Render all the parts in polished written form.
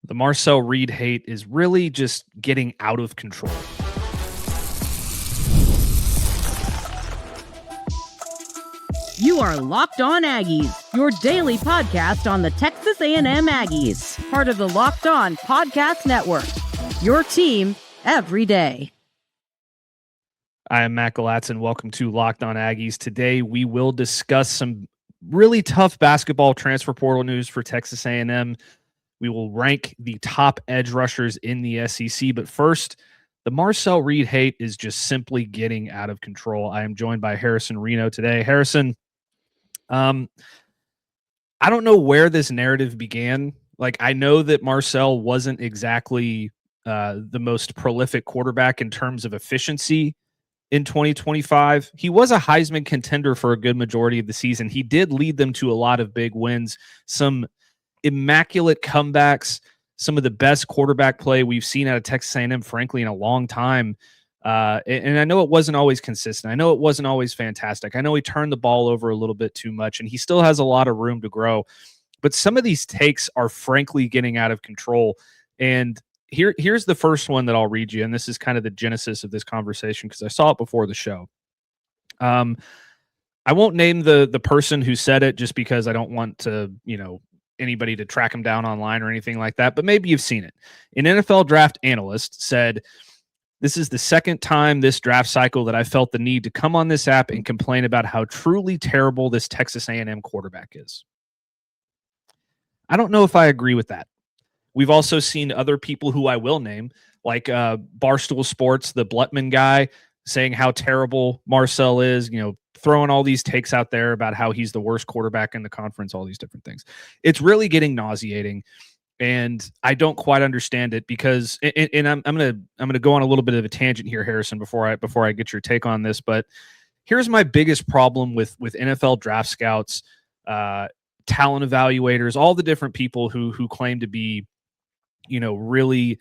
The Marcel Reed hate is really just getting out of control. You are Locked On Aggies, your daily podcast on the Texas A&M Aggies, part of the Locked On Podcast Network, your team every day. I am Matt Galatzan. Welcome to Locked On Aggies. Today, we will discuss some really tough basketball transfer portal news for Texas A&M. We will rank the top edge rushers in the SEC. But first, the Marcel Reed hate is just simply getting out of control. I am joined by Harrison Reno today. Harrison, I don't know where this narrative began. Like, I know that Marcel wasn't exactly the most prolific quarterback in terms of efficiency in 2025. He was a Heisman contender for a good majority of the season. He did lead them to a lot of big wins, some immaculate comebacks, some of the best quarterback play we've seen out of Texas A&M, frankly, in a long time. And I know it wasn't always consistent. I know it wasn't always fantastic. I know he turned the ball over a little bit too much, and he still has a lot of room to grow. But some of these takes are frankly getting out of control. And here's the first one that I'll read you, and this is kind of the genesis of this conversation because I saw it before the show. I won't name the person who said it just because I don't want to, anybody to track him down online or anything like that, but maybe you've seen it. An NFL draft analyst said, "This is the second time this draft cycle that I felt the need to come on this app and complain about how truly terrible this Texas A&M quarterback is." I don't know if I agree with that. We've also seen other people who I will name, like Barstool Sports, the Blutman guy, saying how terrible Marcel is, throwing all these takes out there about how he's the worst quarterback in the conference, all these different things. It's really getting nauseating. And I don't quite understand it because, and I'm gonna go on a little bit of a tangent here, Harrison, before I get your take on this. But here's my biggest problem with NFL draft scouts, talent evaluators, all the different people who claim to be, really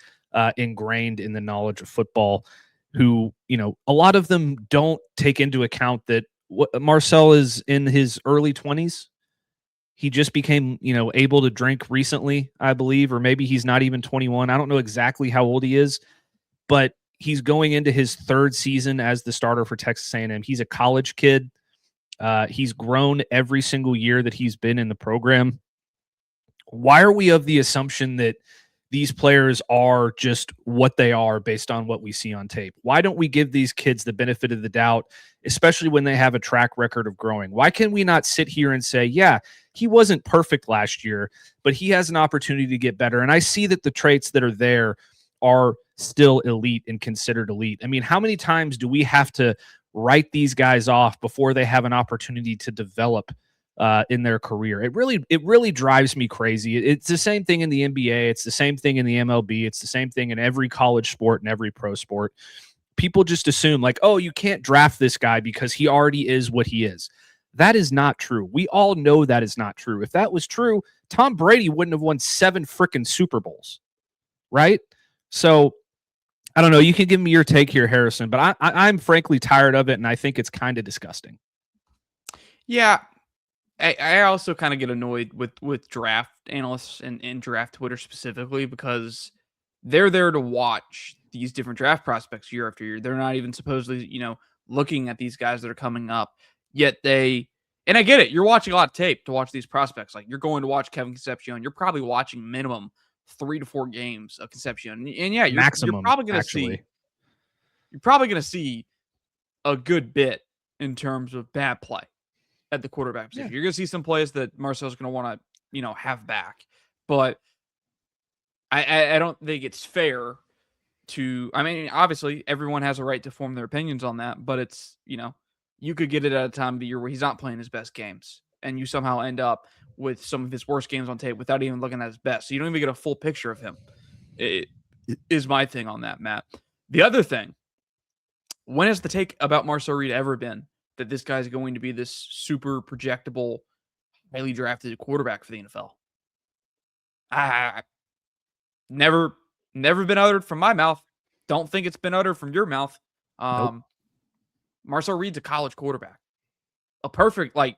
ingrained in the knowledge of football. Who, a lot of them don't take into account that Marcel is in his early 20s. He just became, able to drink recently, I believe, or maybe he's not even 21. I don't know exactly how old he is, but he's going into his third season as the starter for Texas A&M. He's a college kid. He's grown every single year that he's been in the program. Why are we of the assumption that these players are just what they are based on what we see on tape? Why don't we give these kids the benefit of the doubt, especially when they have a track record of growing? Why can we not sit here and say, yeah, he wasn't perfect last year, but he has an opportunity to get better. And I see that the traits that are there are still elite and considered elite. I mean, how many times do we have to write these guys off before they have an opportunity to develop in their career? It really drives me crazy. It's the same thing in the NBA. It's the same thing in the MLB. It's the same thing in every college sport and every pro sport. People just assume like, oh, you can't draft this guy because he already is what he is. That is not true. We all know that is not true. If that was true, Tom Brady wouldn't have won 7 freaking Super Bowls, right? So I don't know. You can give me your take here, Harrison, but I'm frankly tired of it, and I think it's kind of disgusting. Yeah. I also kind of get annoyed with draft analysts and draft Twitter specifically because they're there to watch these different draft prospects year after year. They're not even supposedly, looking at these guys that are coming up. Yet and I get it. You're watching a lot of tape to watch these prospects. Like you're going to watch Kevin Concepcion. You're probably watching minimum 3 to 4 games of Concepcion. And yeah, you're probably going to see a good bit in terms of bad play at the quarterback position. Yeah. You're going to see some plays that Marcel's going to want to, have back. But I don't think it's fair to, obviously everyone has a right to form their opinions on that, but it's, you could get it at a time of the year where he's not playing his best games and you somehow end up with some of his worst games on tape without even looking at his best. So you don't even get a full picture of him. It is my thing on that, Matt. The other thing, when has the take about Marcel Reed ever been that this guy's going to be this super projectable, highly drafted quarterback for the NFL? Never been uttered from my mouth. Don't think it's been uttered from your mouth. Nope. Marcel Reed's a college quarterback. A perfect, I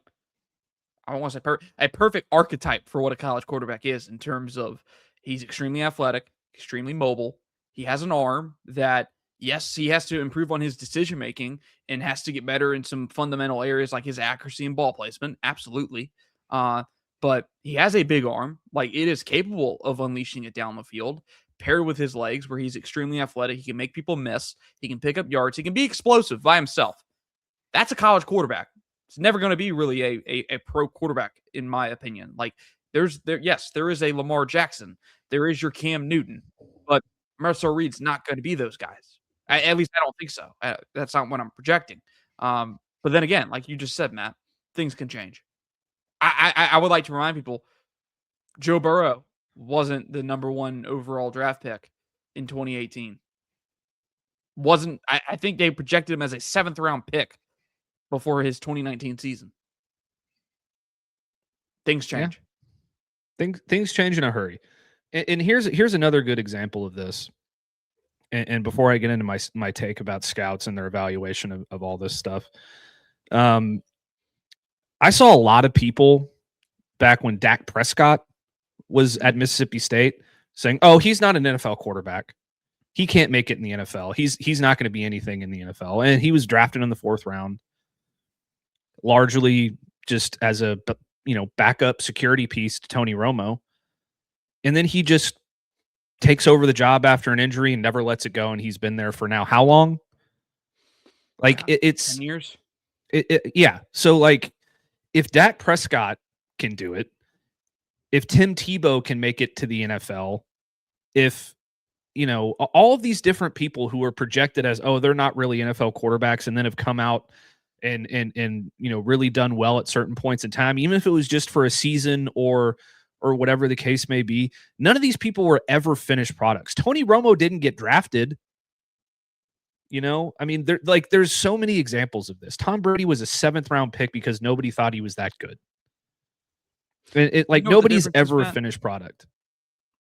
don't want to say a perfect archetype for what a college quarterback is in terms of He's extremely athletic, extremely mobile. He has an arm that, yes, he has to improve on his decision making and has to get better in some fundamental areas like his accuracy and ball placement. Absolutely. But he has a big arm. Like, it is capable of unleashing it down the field, paired with his legs, where he's extremely athletic. He can make people miss. He can pick up yards. He can be explosive by himself. That's a college quarterback. It's never going to be really a pro quarterback, in my opinion. Like, there is a Lamar Jackson. There is your Cam Newton. But Marcel Reed's not going to be those guys. At least I don't think so. That's not what I'm projecting. But then again, like you just said, Matt, things can change. I would like to remind people, Joe Burrow wasn't the number 1 overall draft pick in 2018. I think they projected him as a 7th round pick before his 2019 season. Things change. Yeah. Things change in a hurry. And here's another good example of this. And before I get into my take about scouts and their evaluation of all this stuff, I saw a lot of people back when Dak Prescott was at Mississippi State saying, "Oh, he's not an NFL quarterback. He can't make it in the NFL. He's not going to be anything in the NFL." And he was drafted in the 4th round, largely just as a backup security piece to Tony Romo. And then he just takes over the job after an injury and never lets it go. And he's been there for now how long? Like, it's 10 years. Yeah. So, like, if Dak Prescott can do it, if Tim Tebow can make it to the NFL, if all of these different people who are projected as, oh, they're not really NFL quarterbacks, and then have come out and really done well at certain points in time, even if it was just for a season or whatever the case may be, none of these people were ever finished products. Tony Romo didn't get drafted. I mean, there's so many examples of this. Tom Brady was a 7th round pick because nobody thought he was that good. Nobody's ever a finished product.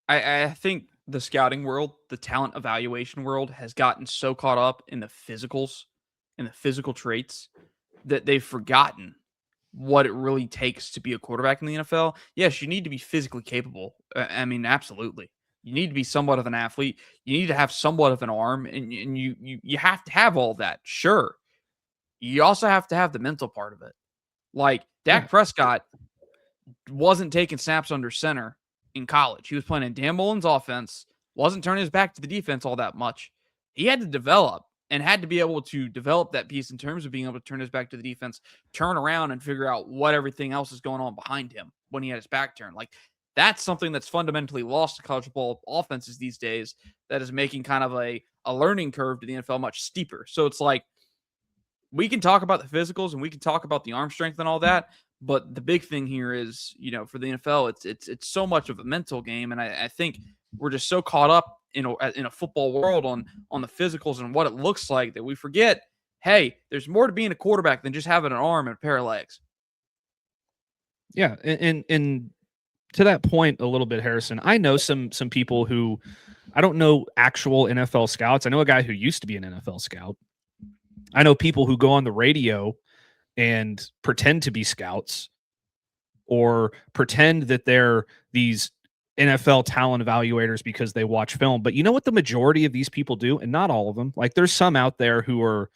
I think the scouting world, the talent evaluation world, has gotten so caught up in the physicals and the physical traits that they've forgotten what it really takes to be a quarterback in the NFL. Yes, you need to be physically capable. I mean, absolutely. You need to be somewhat of an athlete. You need to have somewhat of an arm, and you have to have all that. Sure. You also have to have the mental part of it. Like, Dak Prescott wasn't taking snaps under center in college. He was playing in Dan Mullen's offense, wasn't turning his back to the defense all that much. He had to develop and had to be able to develop that piece in terms of being able to turn his back to the defense, turn around and figure out what everything else is going on behind him when he had his back turned. Like, that's something that's fundamentally lost to college football offenses these days, that is making kind of a learning curve to the NFL much steeper. So it's like, we can talk about the physicals and we can talk about the arm strength and all that, but the big thing here is, for the NFL, it's so much of a mental game. And I think we're just so caught up in a football world on the physicals and what it looks like that we forget, hey, there's more to being a quarterback than just having an arm and a pair of legs. Yeah. And to that point a little bit, Harrison, I know some people who, I don't know actual NFL scouts. I know a guy who used to be an NFL scout. I know people who go on the radio and pretend to be scouts or pretend that they're these NFL talent evaluators because they watch film. But you know what the majority of these people do? And not all of them. Like, there's some out there who are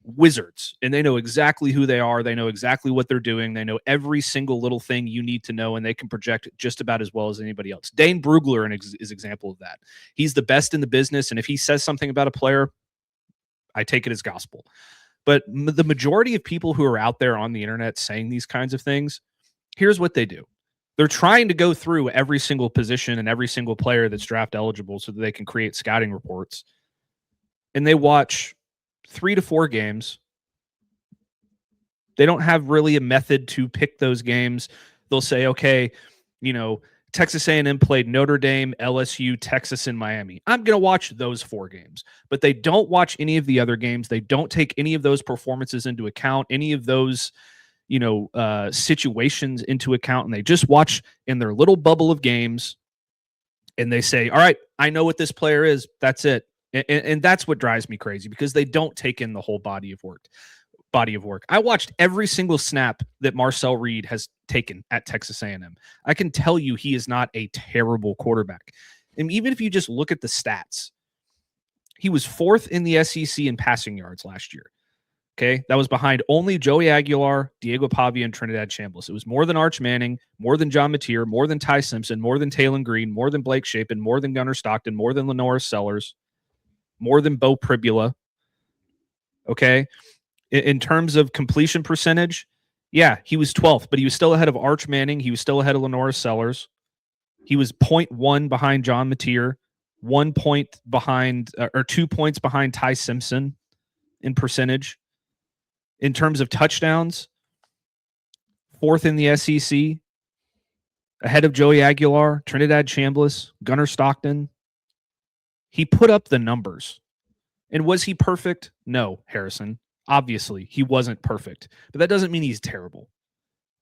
wizards and they know exactly who they are. They know exactly what they're doing. They know every single little thing you need to know, and they can project just about as well as anybody else. Dane Brugler is an example of that. He's the best in the business, and if he says something about a player, I take it as gospel. But the majority of people who are out there on the internet saying these kinds of things, here's what they do. They're trying to go through every single position and every single player that's draft eligible so that they can create scouting reports. And they watch 3 to 4 games. They don't have really a method to pick those games. They'll say, okay, Texas A&M played Notre Dame, LSU, Texas, and Miami. I'm going to watch those 4 games. But they don't watch any of the other games. They don't take any of those performances into account, any of those situations into account, and they just watch in their little bubble of games, and they say, all right, I know what this player is. That's it. And that's what drives me crazy, because they don't take in the whole body of work. body of work. I watched every single snap that Marcel Reed has taken at Texas A&M. I can tell you he is not a terrible quarterback. And even if you just look at the stats, he was 4th in the SEC in passing yards last year. Okay, that was behind only Joey Aguilar, Diego Pavia, and Trinidad Chambliss. It was more than Arch Manning, more than John Mateer, more than Ty Simpson, more than Taylon Green, more than Blake Shapen, more than Gunnar Stockton, more than Lenora Sellers, more than Bo Pribula. Okay, in terms of completion percentage, yeah, he was 12th, but he was still ahead of Arch Manning. He was still ahead of Lenora Sellers. He was 0.1 behind John Mateer, 1 point behind, or 2 points behind Ty Simpson in percentage. In terms of touchdowns, 4th in the SEC, ahead of Joey Aguilar, Trinidad Chambliss, Gunnar Stockton. He put up the numbers. And was he perfect? No, Harrison. Obviously, he wasn't perfect. But that doesn't mean he's terrible.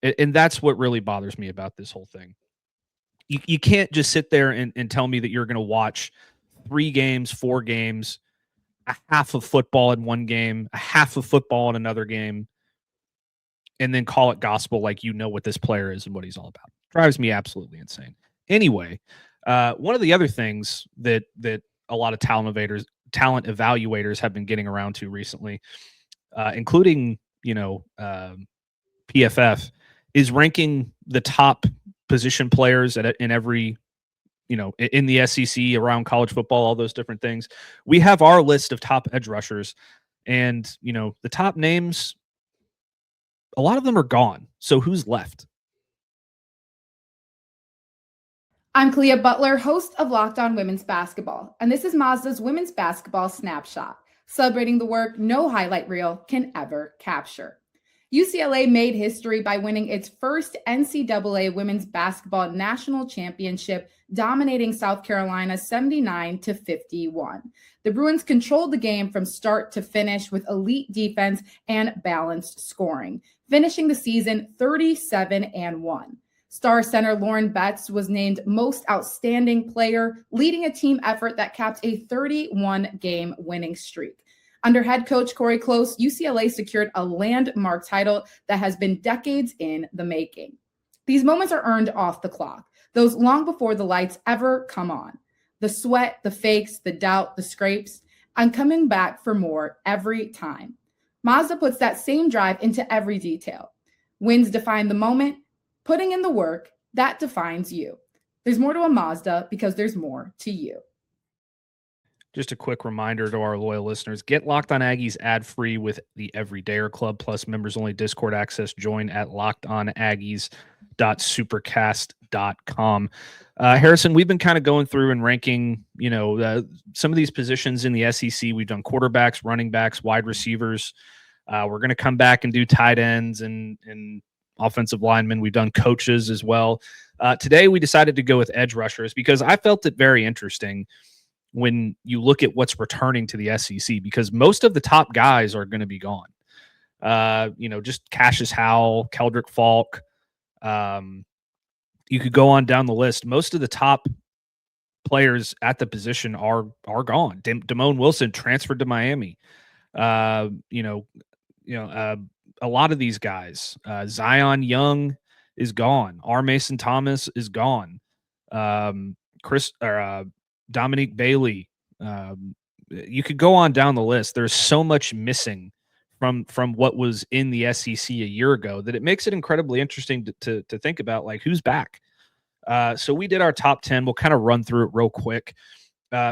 And that's what really bothers me about this whole thing. You can't just sit there and tell me that you're going to watch 3 games, 4 games, a half of football in one game, a half of football in another game, and then call it gospel like you know what this player is and what he's all about. Drives me absolutely insane. Anyway, one of the other things that a lot of talent evaluators have been getting around to recently, including PFF, is ranking the top position players in every in the SEC, around college football, all those different things. We have our list of top edge rushers, and the top names, a lot of them are gone. So who's left? I'm Clea Butler, host of Locked On Women's Basketball, and this is Mazda's Women's Basketball Snapshot, celebrating the work no highlight reel can ever capture. UCLA made history by winning its first NCAA Women's Basketball National Championship, dominating South Carolina 79-51. The Bruins controlled the game from start to finish with elite defense and balanced scoring, finishing the season 37-1. Star center Lauren Betts was named Most Outstanding Player, leading a team effort that capped a 31-game winning streak. Under head coach Corey Close, UCLA secured a landmark title that has been decades in the making. These moments are earned off the clock, those long before the lights ever come on. The sweat, the fakes, the doubt, the scrapes. I'm coming back for more every time. Mazda puts that same drive into every detail. Wins define the moment. Putting in the work, that defines you. There's more to a Mazda because there's more to you. Just a quick reminder to our loyal listeners, get Locked On Aggies ad-free with the Everydayer Club, plus members-only Discord access. Join at lockedonaggies.supercast.com. Harrison, we've been kind of going through and ranking, some of these positions in the SEC. We've done quarterbacks, running backs, wide receivers. We're going to come back and do tight ends and offensive linemen. We've done coaches as well. Today, we decided to go with edge rushers because I felt it very interesting when you look at what's returning to the SEC, because most of the top guys are going to be gone. Just Cassius Howell, Keldrick Falk. You could go on down the list. Most of the top players at the position are gone. Damone Wilson transferred to Miami. A lot of these guys. Zion Young is gone. R. Mason Thomas is gone. Dominique Bailey. You could go on down the list. There's so much missing from what was in the SEC a year ago that it makes it incredibly interesting to think about, like, who's back. So we did our top 10. We'll kind of run through it real quick.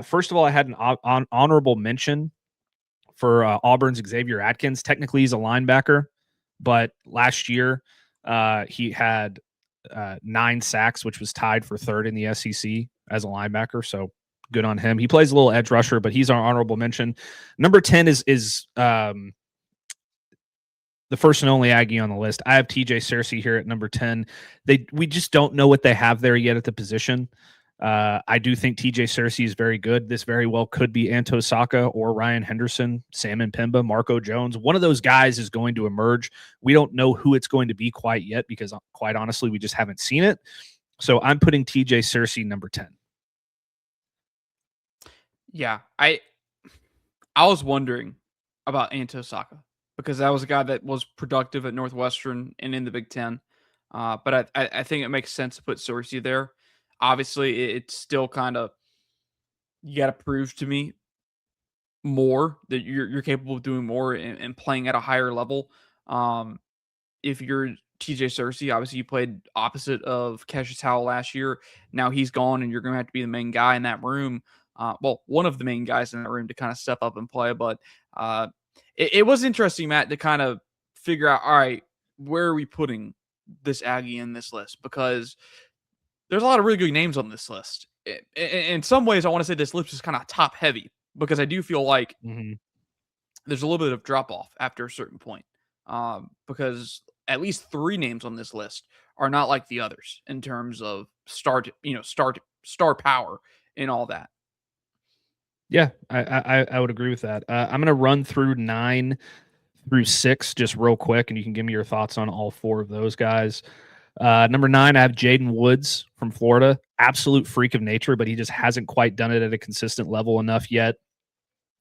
First of all, I had an honorable mention for Auburn's Xavier Atkins. Technically, he's a linebacker, but last year he had 9 sacks, which was tied for 3rd in the SEC as a linebacker. So good on him. He plays a little edge rusher, but he's our honorable mention. Number 10 is the first and only Aggie on the list. I have TJ Searcy here at number 10. We just don't know what they have there yet at the position. I do think TJ Searcy is very good. This very well could be Anto Saka or Ryan Henderson, Salmon Pemba, Marco Jones. One of those guys is going to emerge. We don't know who it's going to be quite yet because, quite honestly, we just haven't seen it. So I'm putting TJ Searcy number 10. Yeah, I was wondering about Anto Saka because that was a guy that was productive at Northwestern and in the Big Ten. But I think it makes sense to put Searcy there. Obviously, it's still kind of, you got to prove to me more that you're capable of doing more and playing at a higher level. If you're TJ Searcy, obviously you played opposite of Cassius Howell last year. Now he's gone, and you're going to have to be the main guy in that room. Well, one of the main guys in that room to kind of step up and play. But it was interesting, Matt, to kind of figure out, all right, where are we putting this Aggie in this list? Because there's a lot of really good names on this list. In some ways, I want to say this list is kind of top heavy, because I do feel like there's a little bit of drop off after a certain point. Because at least 3 names on this list are not like the others in terms of star power and all that. Yeah, I would agree with that. I'm going to run through 9 through 6 just real quick, and you can give me your thoughts on all 4 of those guys. Number 9, I have Jaden Woods from Florida. Absolute freak of nature, but he just hasn't quite done it at a consistent level enough yet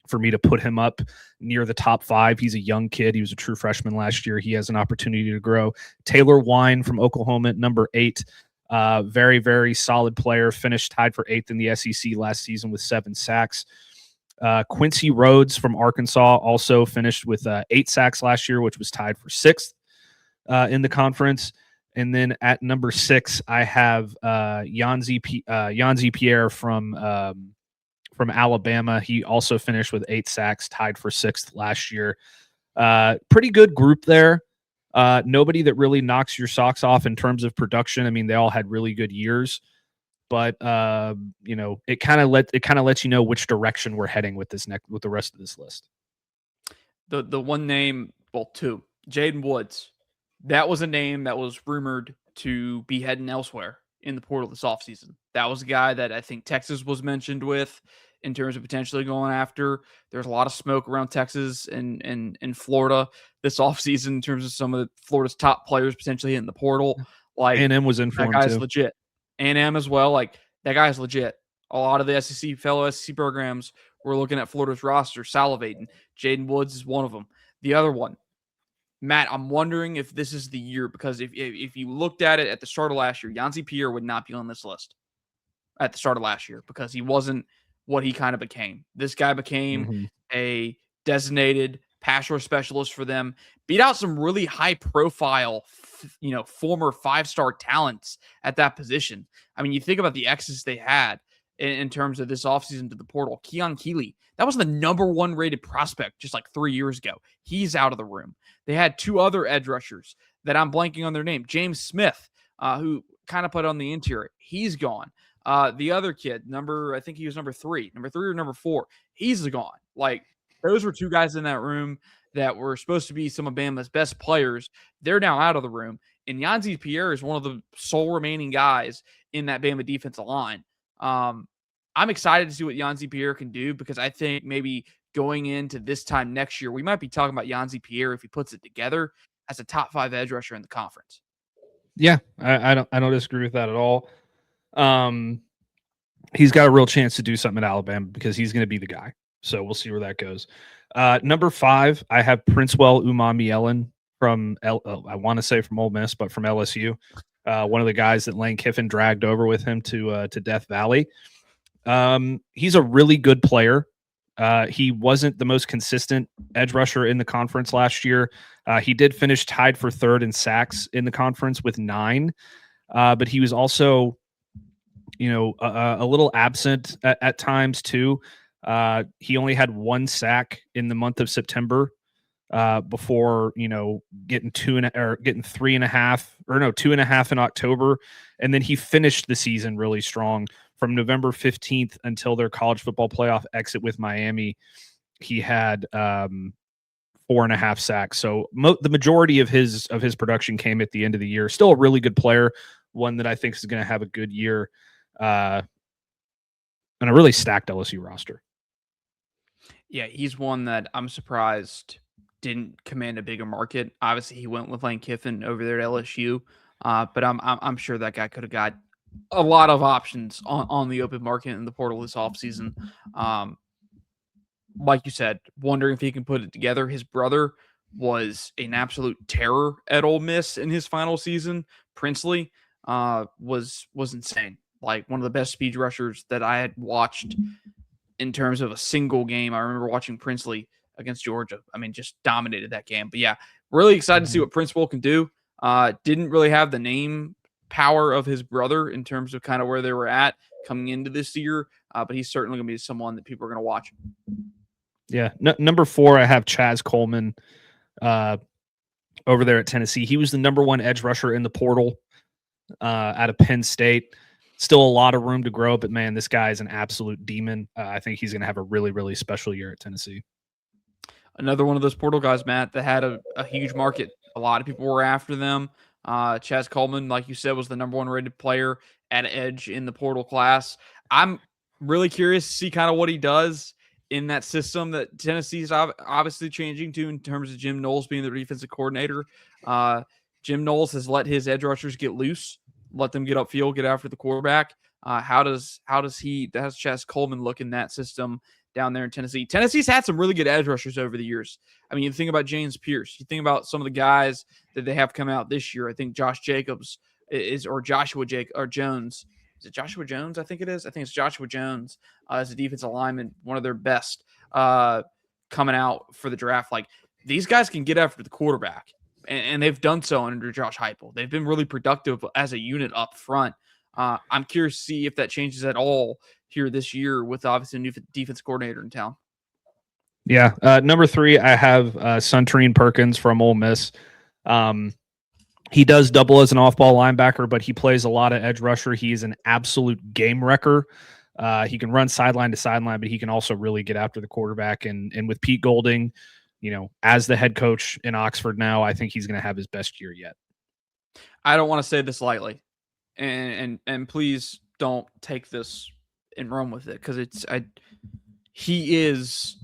for me to put him up near the top 5. He's a young kid. He was a true freshman last year. He has an opportunity to grow. Taylor Wine from Oklahoma at number 8. Very, very solid player. Finished tied for 8th in the SEC last season with 7 sacks. Quincy Rhodes from Arkansas also finished with 8 sacks last year, which was tied for 6th in the conference. And then at number 6, I have Yanzi Pierre from Alabama. He also finished with 8 sacks, tied for 6th last year. Pretty good group there. Nobody that really knocks your socks off in terms of production. I mean, they all had really good years, but it kind of lets you know which direction we're heading with the rest of this list. The one name, well, 2, Jaden Woods. That was a name that was rumored to be heading elsewhere in the portal this offseason. That was a guy that I think Texas was mentioned with in terms of potentially going after. There's a lot of smoke around Texas and Florida this offseason in terms of some of Florida's top players potentially hitting the portal. Like A&M was in for him, that guy's too. legit. A&M as well. Like, that guy's legit. A lot of the fellow SEC programs were looking at Florida's roster, salivating. Jaden Woods is one of them. The other one, Matt, I'm wondering if this is the year, because if you looked at it at the start of last year, Yanzi Pierre would not be on this list at the start of last year because he wasn't what he kind of became. This guy became a designated pass rush specialist for them, beat out some really high profile, former 5-star talents at that position. I mean, you think about the X's they had in terms of this offseason to the portal. Keon Keeley, that was the number 1 rated prospect just like 3 years ago. He's out of the room. They had 2 other edge rushers that I'm blanking on their name. James Smith, who kind of put on the interior. He's gone. The other kid, I think he was number 3 or number 4. He's gone. Like, those were 2 guys in that room that were supposed to be some of Bama's best players. They're now out of the room. And Yanzi Pierre is one of the sole remaining guys in that Bama defensive line. I'm excited to see what Yanzi Pierre can do, because I think maybe going into this time next year, we might be talking about Yanzi Pierre, if he puts it together, as a top 5 edge rusher in the conference. Yeah, I don't disagree with that at all. He's got a real chance to do something at Alabama because he's going to be the guy. So we'll see where that goes. Number 5, I have Princewell Umamielen from I want to say from Ole Miss, but from LSU. One of the guys that Lane Kiffin dragged over with him to Death Valley. He's a really good player. He wasn't the most consistent edge rusher in the conference last year. He did finish tied for 3rd in sacks in the conference with 9, but he was also, a little absent at times too. He only had 1 sack in the month of September before getting 2.5 in October, and then he finished the season really strong. From November 15th until their college football playoff exit with Miami, he had 4.5 sacks. So the majority of his production came at the end of the year. Still a really good player, one that I think is going to have a good year, and a really stacked LSU roster. Yeah, he's one that I'm surprised didn't command a bigger market. Obviously, he went with Lane Kiffin over there at LSU, but I'm sure that guy could have got a lot of options on the open market in the portal this offseason. Like you said, wondering if he can put it together. His brother was an absolute terror at Ole Miss in his final season. Princely was insane. Like one of the best speed rushers that I had watched in terms of a single game. I remember watching Princely against Georgia. I mean, just dominated that game. But yeah, really excited to see what Prince Will can do. Didn't really have the name power of his brother in terms of kind of where they were at coming into this year. But he's certainly going to be someone that people are going to watch. Yeah. Number 4, I have Chaz Coleman over there at Tennessee. He was the number 1 edge rusher in the portal out of Penn State. Still a lot of room to grow, but man, this guy is an absolute demon. I think he's going to have a really, really special year at Tennessee. Another one of those portal guys, Matt, that had a huge market. A lot of people were after them. Chaz Coleman, like you said, was the number 1 rated player at edge in the portal class. I'm really curious to see kind of what he does in that system that Tennessee's obviously changing to in terms of Jim Knowles being the defensive coordinator. Jim Knowles has let his edge rushers get loose, let them get upfield, get after the quarterback. How does Chaz Coleman look in that system down there in Tennessee? Tennessee's had some really good edge rushers over the years. I mean, you think about James Pierce. You think about some of the guys that they have come out this year. I think Josh Jacobs or Jones. Is it Joshua Jones? I think it is. I think it's Joshua Jones as a defensive lineman, one of their best coming out for the draft. Like, these guys can get after the quarterback, and they've done so under Josh Heupel. They've been really productive as a unit up front. I'm curious to see if that changes at all here this year with obviously a new defense coordinator in town. Yeah. Number 3, I have Suntarine Perkins from Ole Miss. He does double as an off-ball linebacker, but he plays a lot of edge rusher. He is an absolute game wrecker. He can run sideline to sideline, but he can also really get after the quarterback. And with Pete Golding, as the head coach in Oxford now, I think he's going to have his best year yet. I don't want to say this lightly, and please don't take this and run with it, because he is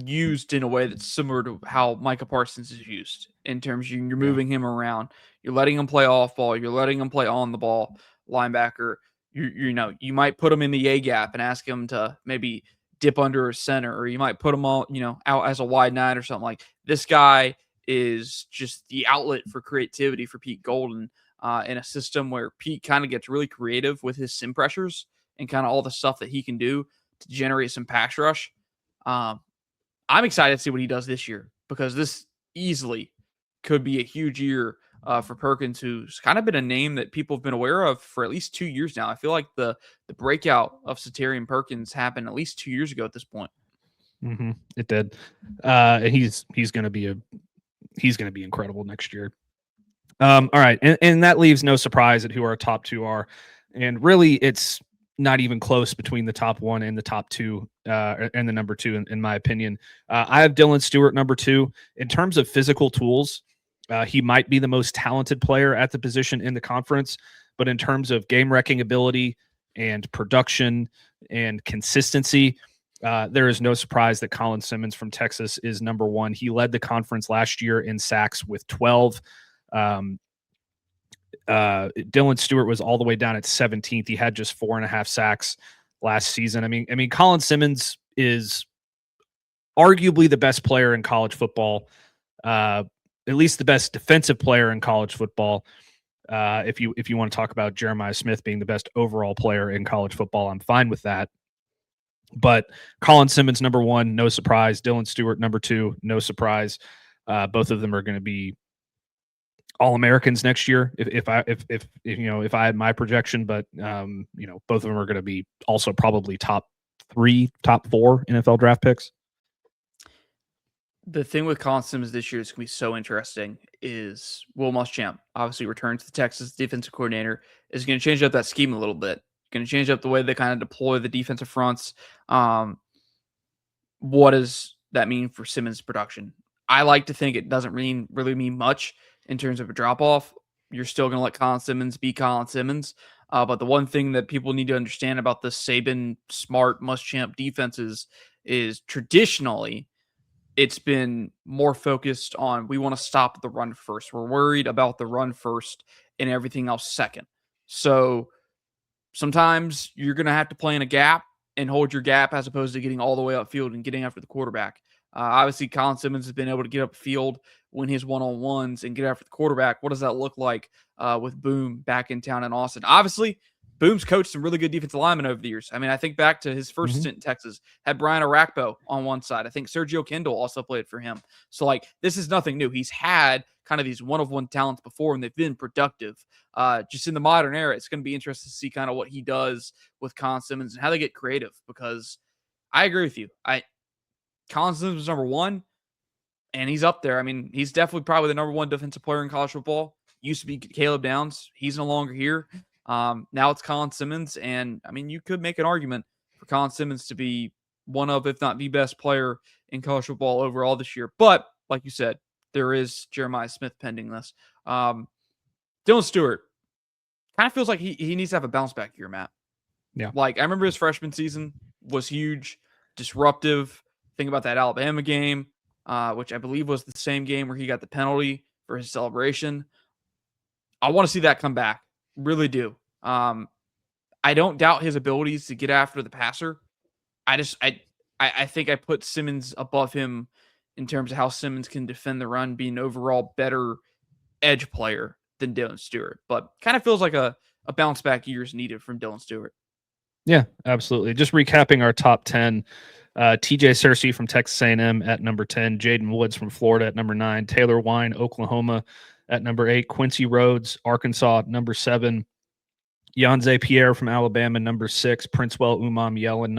used in a way that's similar to how Micah Parsons is used in terms of you're moving him around, you're letting him play off ball, you're letting him play on the ball linebacker. You might put him in the A gap and ask him to maybe dip under a center, or you might put him all, out as a wide 9 or something. Like, this guy is just the outlet for creativity for Pete Golden in a system where Pete kind of gets really creative with his sim pressures and kind of all the stuff that he can do to generate some pass rush. I'm excited to see what he does this year, because this easily could be a huge year for Perkins, who's kind of been a name that people have been aware of for at least 2 years now. I feel like the breakout of Satarian Perkins happened at least 2 years ago at this point. Mm-hmm. It did. And he's going to be incredible next year. All right. And that leaves no surprise at who our top 2 are. And really, it's not even close between the top 1 and the top 2 and the number 2, in my opinion. I have Dylan Stewart, number 2. In terms of physical tools, he might be the most talented player at the position in the conference, but in terms of game-wrecking ability and production and consistency, there is no surprise that Colin Simmons from Texas is number 1. He led the conference last year in sacks with 12. Dylan Stewart was all the way down at 17th. He had just 4.5 sacks last season. I mean, Colin Simmons is arguably the best player in college football, at least the best defensive player in college football. If you want to talk about Jeremiah Smith being the best overall player in college football, I'm fine with that. But Colin Simmons, number 1, no surprise. Dylan Stewart, number 2, no surprise. Both of them are going to be All-Americans next year, if I had my projection, but both of them are going to be also probably top 3, top 4 NFL draft picks. The thing with Colin Simmons this year is going to be so interesting is Will Muschamp obviously returned to the Texas defensive coordinator, is going to change up that scheme a little bit, going to change up the way they kind of deploy the defensive fronts. What does that mean for Simmons' production? I like to think it doesn't really mean much in terms of a drop-off. You're still going to let Colin Simmons be Colin Simmons. But the one thing that people need to understand about the Saban, Smart, Muschamp defenses is traditionally it's been more focused on, we want to stop the run first. We're worried about the run first and everything else second. So sometimes you're going to have to play in a gap and hold your gap as opposed to getting all the way upfield and getting after the quarterback. Obviously, Colin Simmons has been able to get up field, win his one-on-ones, and get after the quarterback. What does that look like with Boom back in town in Austin? Obviously, Boom's coached some really good defensive linemen over the years. I mean, I think back to his first stint in Texas, had Brian Arakpo on one side. I think Sergio Kendall also played for him. So, like, this is nothing new. He's had kind of these one-of-one talents before, and they've been productive. Just in the modern era, it's going to be interesting to see kind of what he does with Colin Simmons and how they get creative, because I agree with you. Colin Simmons was number one, and he's up there. I mean, he's definitely probably the number one defensive player in college football. Used to be Caleb Downs. He's no longer here. Now it's Colin Simmons, and I mean, you could make an argument for Colin Simmons to be one of, if not the best player in college football overall this year. But like you said, there is Jeremiah Smith pending this. Dylan Stewart kind of feels like he needs to have a bounce back year, Matt. Yeah. Like, I remember his freshman season was huge, disruptive. Think about that Alabama game, which I believe was the same game where he got the penalty for his celebration. I want to see that come back. Really do. I don't doubt his abilities to get after the passer. I think I put Simmons above him in terms of how Simmons can defend the run, being an overall better edge player than Dylan Stewart. But kind of feels like a bounce back year is needed from Dylan Stewart. Yeah, absolutely. Just recapping our top 10, TJ Searcy from Texas A&M at number 10, Jaden Woods from Florida at number 9, Taylor Wine, Oklahoma at number 8, Quincy Rhodes, Arkansas at number 7, Yanze Pierre from Alabama, number 6, Princewell Umam Yellen,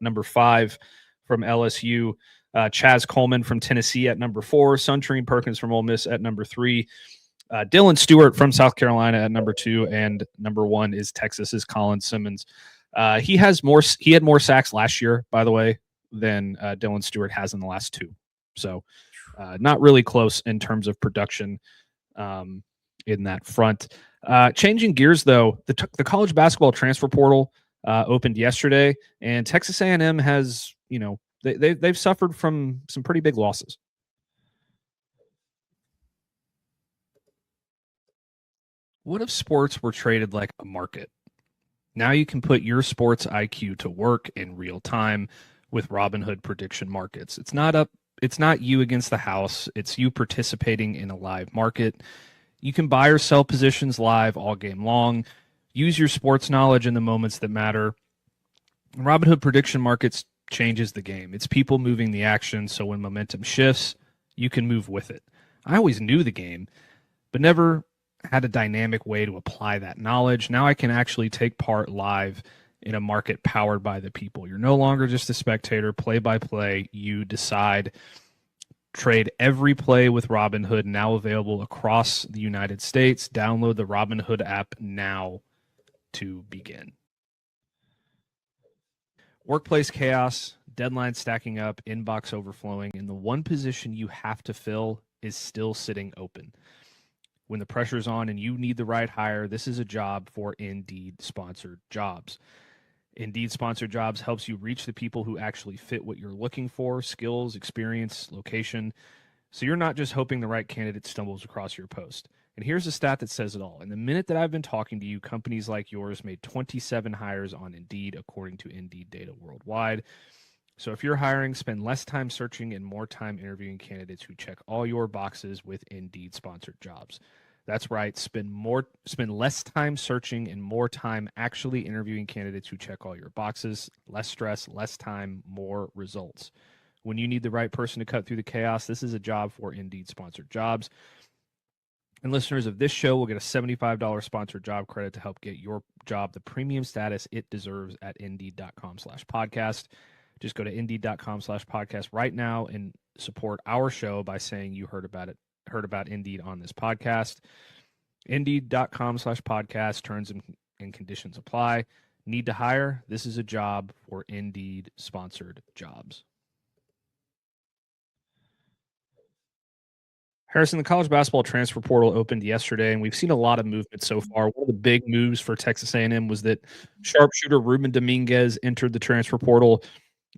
number 5 from LSU, Chaz Coleman from Tennessee at number 4, Suntrine Perkins from Ole Miss at number 3, Dylan Stewart from South Carolina at number 2, and number 1 is Texas's Colin Simmons. He had more sacks last year, by the way, than Dylan Stewart has in the last 2. So not really close in terms of production in that front. Changing gears, though, the college basketball transfer portal opened yesterday, and Texas A&M has, they've suffered from some pretty big losses. What if sports were traded like a market? Now you can put your sports IQ to work in real time with Robinhood prediction markets. It's not you against the house. It's you participating in a live market. You can buy or sell positions live all game long. Use your sports knowledge in the moments that matter. Robinhood prediction markets changes the game. It's people moving the action, so when momentum shifts, you can move with it. I always knew the game, but never had a dynamic way to apply that knowledge. Now I can actually take part live in a market powered by the people. You're no longer just a spectator, play by play. You decide. Trade every play with Robinhood, now available across the United States. Download the Robinhood app now to begin. Workplace chaos, deadlines stacking up, inbox overflowing, and the one position you have to fill is still sitting open. When the pressure's on and you need the right hire, this is a job for Indeed sponsored jobs. Indeed sponsored jobs helps you reach the people who actually fit what you're looking for, skills, experience, location. So you're not just hoping the right candidate stumbles across your post. And here's a stat that says it all. In the minute that I've been talking to you, companies like yours made 27 hires on Indeed, according to Indeed data worldwide. So if you're hiring, spend less time searching and more time interviewing candidates who check all your boxes with Indeed sponsored jobs. That's right. Spend less time searching and more time actually interviewing candidates who check all your boxes. Less stress, less time, more results. When you need the right person to cut through the chaos, this is a job for Indeed sponsored jobs. And listeners of this show will get a $75 sponsored job credit to help get your job the premium status it deserves at Indeed.com/podcast. Just go to Indeed.com/podcast right now and support our show by saying you heard about Indeed on this podcast. Indeed.com/podcast. Terms and conditions apply. Need to hire? This is a job for Indeed sponsored jobs. Harrison, the college basketball transfer portal opened yesterday, and we've seen a lot of movement so far. One of the big moves for Texas A&M was that sharpshooter Ruben Dominguez entered the transfer portal,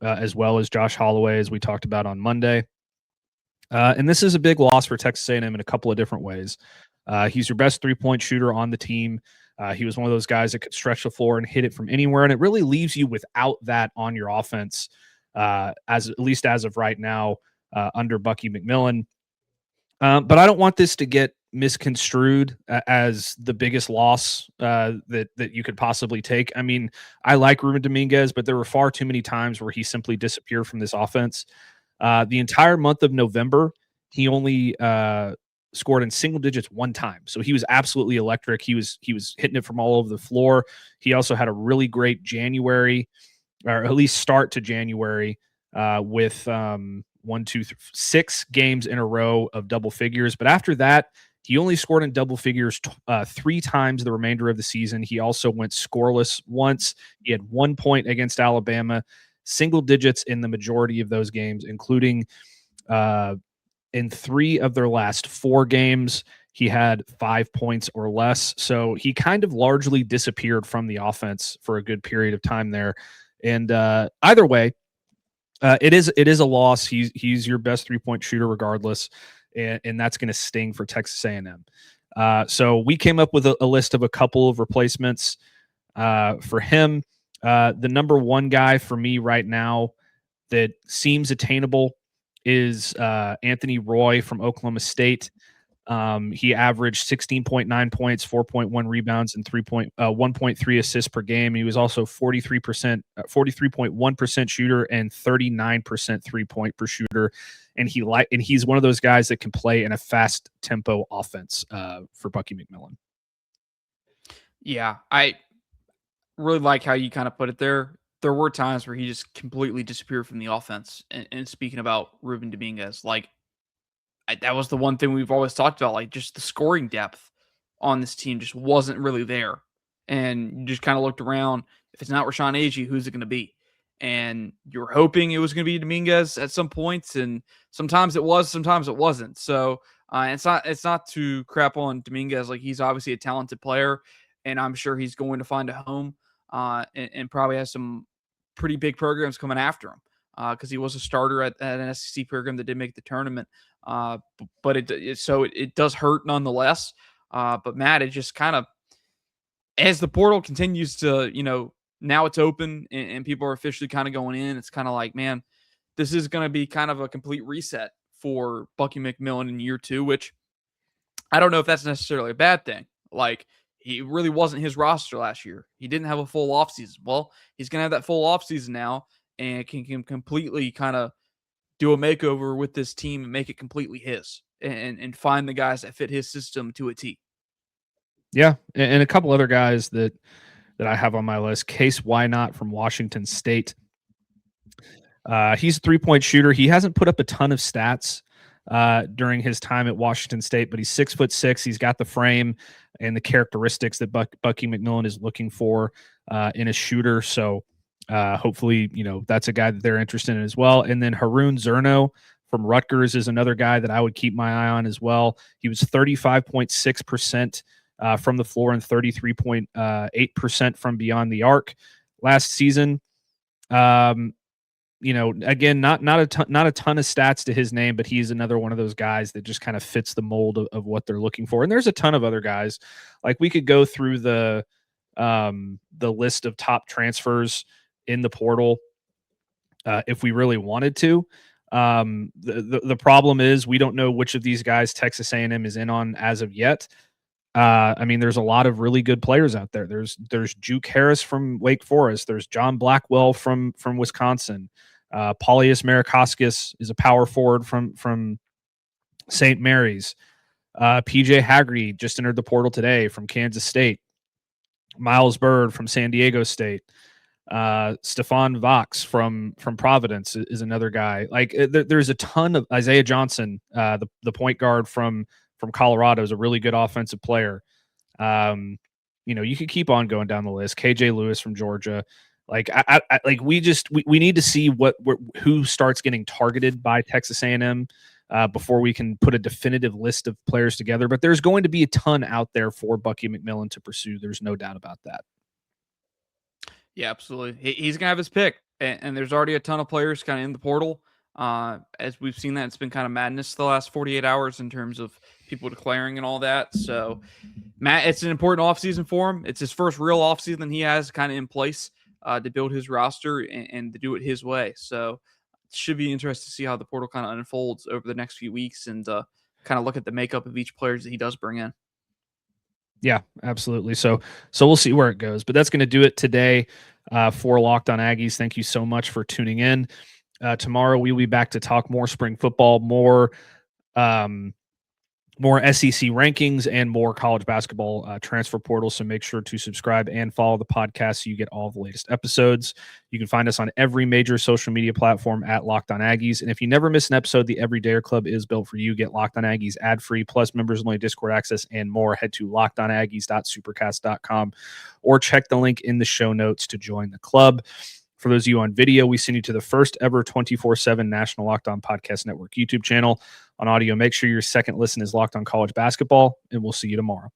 as well as Josh Holloway, as we talked about on Monday. And this is a big loss for Texas A&M in a couple of different ways. He's your best three-point shooter on the team. He was one of those guys that could stretch the floor and hit it from anywhere, and it really leaves you without that on your offense, at least as of right now, under Bucky McMillan. But I don't want this to get misconstrued as the biggest loss that you could possibly take. I mean, I like Ruben Dominguez, but there were far too many times where he simply disappeared from this offense. The entire month of November, he only scored in single digits one time. So he was absolutely electric. He was hitting it from all over the floor. He also had a really great January, or at least start to January, with 6 games in a row of double figures. But after that, he only scored in double figures 3 times the remainder of the season. He also went scoreless once. He had 1 point against Alabama, single digits in the majority of those games, including in 3 of their last 4 games, he had 5 points or less. So he kind of largely disappeared from the offense for a good period of time there. And either way, it is a loss. He's your best 3-point shooter regardless, and that's going to sting for Texas A&M. So we came up with a list of a couple of replacements for him. The number one guy for me right now that seems attainable is Anthony Roy from Oklahoma State. He averaged 16.9 points, 4.1 rebounds, and 1.3 assists per game. He was also 43.1% shooter and 39% 3-point per shooter. And he's one of those guys that can play in a fast tempo offense for Bucky McMillan. Yeah, I really like how you kind of put it there. There were times where he just completely disappeared from the offense. And speaking about Ruben Dominguez, that was the one thing we've always talked about, just the scoring depth on this team just wasn't really there. And you just kind of looked around. If it's not Rashawn Agee, who's it going to be? And you were hoping it was going to be Dominguez at some points, and sometimes it was, sometimes it wasn't. So it's not to crap on Dominguez. He's obviously a talented player, and I'm sure he's going to find a home and probably has some pretty big programs coming after him because he was a starter at an SEC program that did make the tournament. But it does hurt nonetheless. But Matt, it just kind of, as the portal continues to, now it's open and people are officially kind of going in, it's kind of like, man, this is going to be kind of a complete reset for Bucky McMillan in year 2, which I don't know if that's necessarily a bad thing. He really wasn't his roster last year. He didn't have a full offseason. Well, he's going to have that full offseason now and can completely kind of do a makeover with this team and make it completely his and find the guys that fit his system to a T. Yeah. And a couple other guys that I have on my list. Case Why Not from Washington State. He's a 3-point shooter. He hasn't put up a ton of stats during his time at Washington State, but he's 6'6". He's got the frame and the characteristics that Bucky McMillan is looking for in a shooter. So hopefully, that's a guy that they're interested in as well. And then Haroon Zerno from Rutgers is another guy that I would keep my eye on as well. He was 35.6% from the floor and 33.8% from beyond the arc last season. Again, not a ton of stats to his name, but he's another one of those guys that just kind of fits the mold of what they're looking for. And there's a ton of other guys. We could go through the list of top transfers in the portal if we really wanted to. The problem is we don't know which of these guys Texas A&M is in on as of yet. There's a lot of really good players out there. There's Juke Harris from Wake Forest. There's John Blackwell from Wisconsin. Paulius Marikoskis is a power forward from St. Mary's. PJ Haggerty just entered the portal today from Kansas State. Miles Bird from San Diego State. Stefan Vox from Providence is another guy. There's a ton of Isaiah Johnson, the point guard from Colorado, is a really good offensive player. You could keep on going down the list. KJ Lewis from Georgia. We need to see who starts getting targeted by Texas A&M before we can put a definitive list of players together. But there's going to be a ton out there for Bucky McMillan to pursue. There's no doubt about that. Yeah, absolutely. He's going to have his pick. And there's already a ton of players kind of in the portal. As we've seen that, it's been kind of madness the last 48 hours in terms of people declaring and all that. So, Matt, it's an important offseason for him. It's his first real offseason he has kind of in place to build his roster and to do it his way. So, should be interesting to see how the portal kind of unfolds over the next few weeks and kind of look at the makeup of each player that he does bring in. Yeah, absolutely. So we'll see where it goes, but that's going to do it today for Locked On Aggies. Thank you so much for tuning in. Tomorrow we'll be back to talk more spring football, more SEC rankings, and more college basketball transfer portal. So make sure to subscribe and follow the podcast so you get all the latest episodes. You can find us on every major social media platform at Locked On Aggies. And if you never miss an episode, the Everydayer Club is built for you. Get Locked On Aggies ad-free, plus members-only Discord access and more. Head to lockedonaggies.supercast.com or check the link in the show notes to join the club. For those of you on video, we send you to the first ever 24/7 National Locked On Podcast Network YouTube channel. On audio, make sure your second listen is Locked On College Basketball, and we'll see you tomorrow.